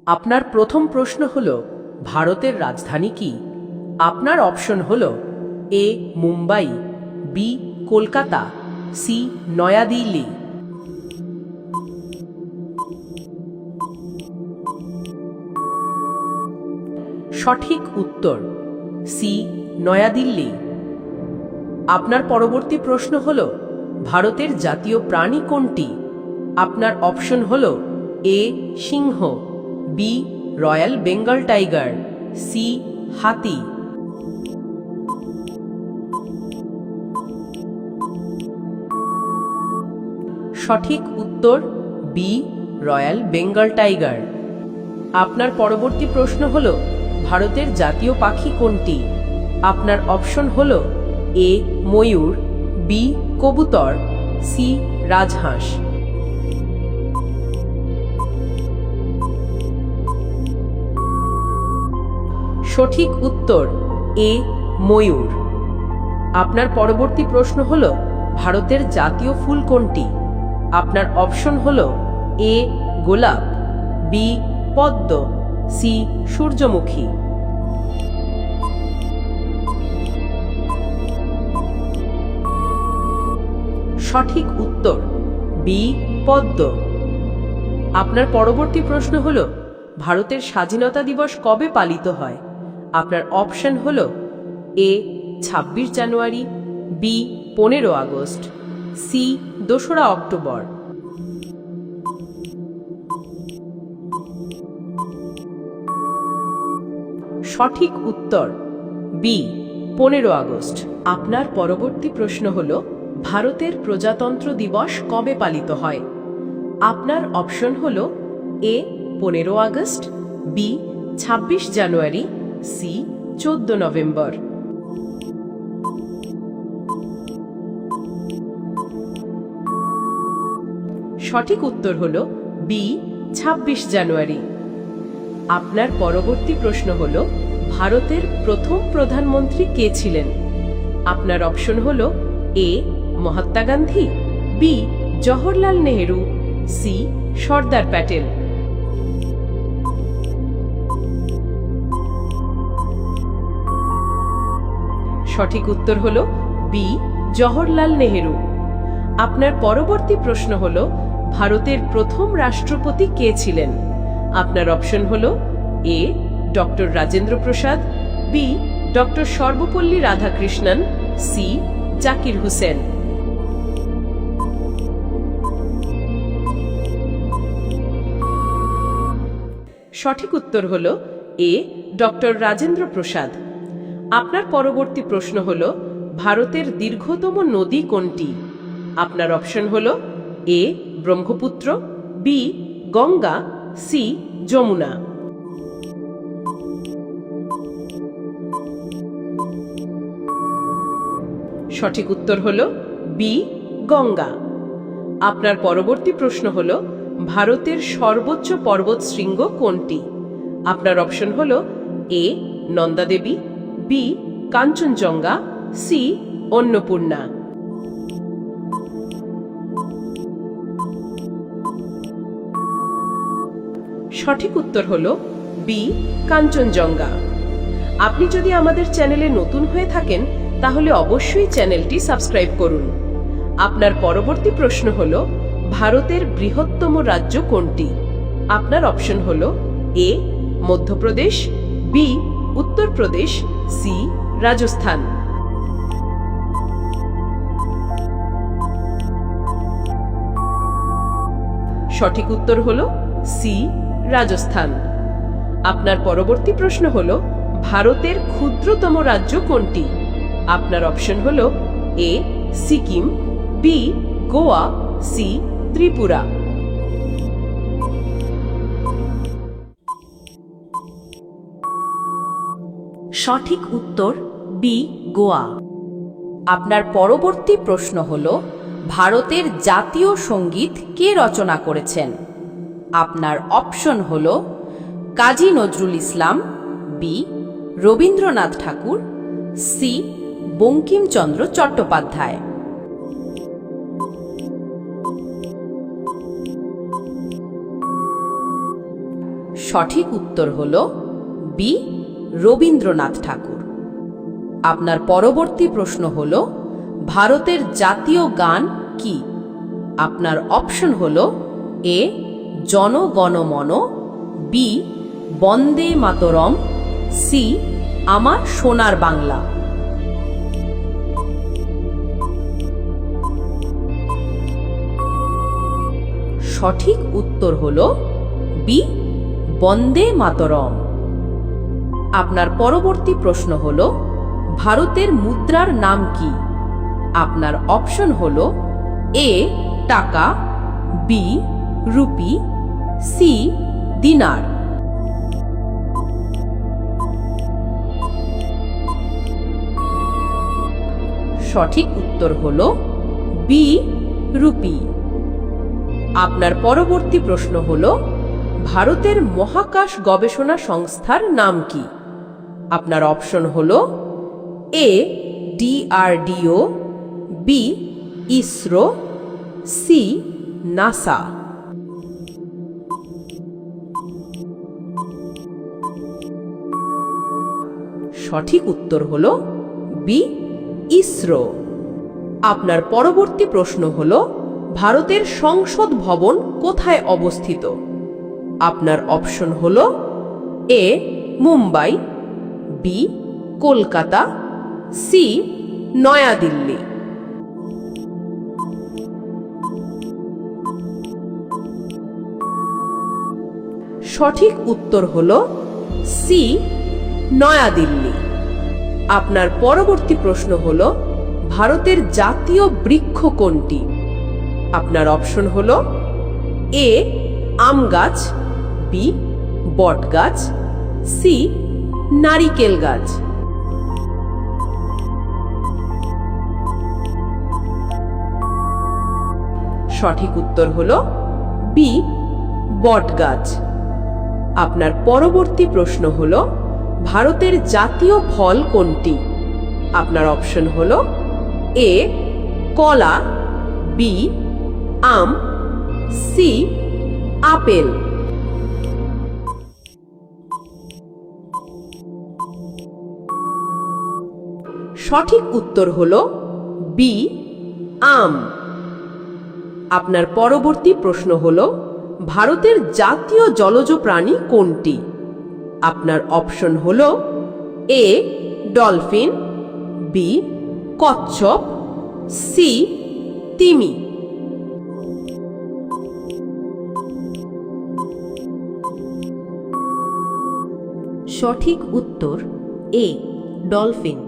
আপনার প্রথম প্রশ্ন হল ভারতের রাজধানী কি? আপনার অপশন হল এ মুম্বাই, বি কলকাতা, সি নয়াদিল্লি। সঠিক উত্তর সি নয়াদিল্লি। আপনার পরবর্তী প্রশ্ন হল ভারতের জাতীয় প্রাণী কোনটি? আপনার অপশন হল এ সিংহ, B royal Bengal tiger, C হাতি। সঠিক উত্তর বি রয়্যাল বেঙ্গল টাইগার। আপনার পরবর্তী প্রশ্ন হল ভারতের জাতীয় পাখি কোনটি? আপনার অপশন হল এ ময়ূর, বি কবুতর, সি রাজহাঁস। সঠিক উত্তর এ ময়ূর। আপনার পরবর্তী প্রশ্ন হল ভারতের জাতীয় ফুল কোনটি? আপনার অপশন হল এ গোলাপ, বি পদ্ম, সি সূর্যমুখী। সঠিক উত্তর বি পদ্ম। আপনার পরবর্তী প্রশ্ন হল ভারতের স্বাধীনতা দিবস কবে পালিত হয়? আপনার অপশন হল এ ২৬ জানুয়ারি, বি ১৫ আগস্ট, সি ২রা অক্টোবর। সঠিক উত্তর বি ১৫ আগস্ট। আপনার পরবর্তী প্রশ্ন হল ভারতের প্রজাতন্ত্র দিবস কবে পালিত হয়? আপনার অপশন হল এ ১৫ আগস্ট, বি ২৬ জানুয়ারি, সি ১৪ নভেম্বর। সঠিক উত্তর হল বি ২৬ জানুয়ারি। আপনার পরবর্তী প্রশ্ন হল ভারতের প্রথম প্রধানমন্ত্রী কে ছিলেন? আপনার অপশন হল এ মহাত্মা গান্ধী, বি জওহরলাল নেহেরু, সি সর্দার প্যাটেল। সঠিক উত্তর হল বি জওহরলাল নেহেরু। আপনার পরবর্তী প্রশ্ন হল ভারতের প্রথম রাষ্ট্রপতি কে ছিলেন? আপনার অপশন হল A doctor Rajendra Prasad, B doctor Sarvepalli Radhakrishnan, C Zakir Hussain. সঠিক উত্তর হল এ ডক্টর রাজেন্দ্র প্রসাদ। আপনার পরবর্তী প্রশ্ন হল ভারতের দীর্ঘতম নদী কোনটি? আপনার অপশন হল এ ব্রহ্মপুত্র, বি গঙ্গা, সি যমুনা। সঠিক উত্তর হল বি গঙ্গা। আপনার পরবর্তী প্রশ্ন হল ভারতের সর্বোচ্চ পর্বত শৃঙ্গ কোনটি? আপনার অপশন হল এ নন্দা দেবী, বি কাঞ্চনজঙ্ঘা, সি অন্নপূর্ণা। সঠিক উত্তর হল বি কাঞ্চনজঙ্ঘা। আপনি যদি আমাদের চ্যানেলে নতুন হয়ে থাকেন তাহলে অবশ্যই চ্যানেলটি সাবস্ক্রাইব করুন। আপনার পরবর্তী প্রশ্ন হল ভারতের বৃহত্তম রাজ্য কোনটি? আপনার অপশন হল এ মধ্যপ্রদেশ, বি উত্তরপ্রদেশ, সি রাজস্থান। সঠিক উত্তর হল সি রাজস্থান। আপনার পরবর্তী প্রশ্ন হল ভারতের ক্ষুদ্রতম রাজ্য কোনটি? আপনার অপশন হল এ সিকিম, বি গোয়া, সি ত্রিপুরা। সঠিক উত্তর বি গোয়া। আপনার পরবর্তী প্রশ্ন হল ভারতের জাতীয় সঙ্গীত কে রচনা করেছেন? আপনার অপশন হল কাজী নজরুল ইসলাম, বি রবীন্দ্রনাথ ঠাকুর, সি বঙ্কিমচন্দ্র চট্টোপাধ্যায়। সঠিক উত্তর হল বি রবীন্দ্রনাথ ঠাকুর। আপনার পরবর্তী প্রশ্ন হল ভারতের জাতীয় গান কি? আপনার অপশন হল এ জন গণ মন, বি বন্দে মাতরম, সি আমার সোনার বাংলা। সঠিক উত্তর হল বি বন্দে মাতরম। আপনার পরবর্তী প্রশ্ন হল ভারতের মুদ্রার নাম কি? আপনার অপশন হল এ টাকা, বি রুপি, সি দিনার। সঠিক উত্তর হল বি রুপি। আপনার পরবর্তী প্রশ্ন হল ভারতের মহাকাশ গবেষণা সংস্থার নাম কি? আপনার অপশন হল A DRDO, B ISRO, C NASA. সঠিক উত্তর হল বি ইসরো। আপনার পরবর্তী প্রশ্ন হল ভারতের সংসদ ভবন কোথায় অবস্থিত? আপনার অপশন হল এ মুম্বাই, বি কলকাতা, সি নয়াদিল্লি। সঠিক উত্তর হল সি নয়াদিল্লি। আপনার পরবর্তী প্রশ্ন হল ভারতের জাতীয় বৃক্ষ কোনটি? আপনার অপশন হল এ আম গাছ, বি বট গাছ, সি নারিকেল গাছ। সঠিক উত্তর হল বি বট গাছ। আপনার পরবর্তী প্রশ্ন হল ভারতের জাতীয় ফল কোনটি? আপনার অপশন হল এ কলা, বি আম, সি আপেল। সঠিক উত্তর হল বি আম। আপনার পরবর্তী প্রশ্ন হল ভারতের জাতীয় জলজ প্রাণী কোনটি? আপনার অপশন হল এ ডলফিন, বি কচ্ছপ, সি তিমি। সঠিক উত্তর এ ডলফিন।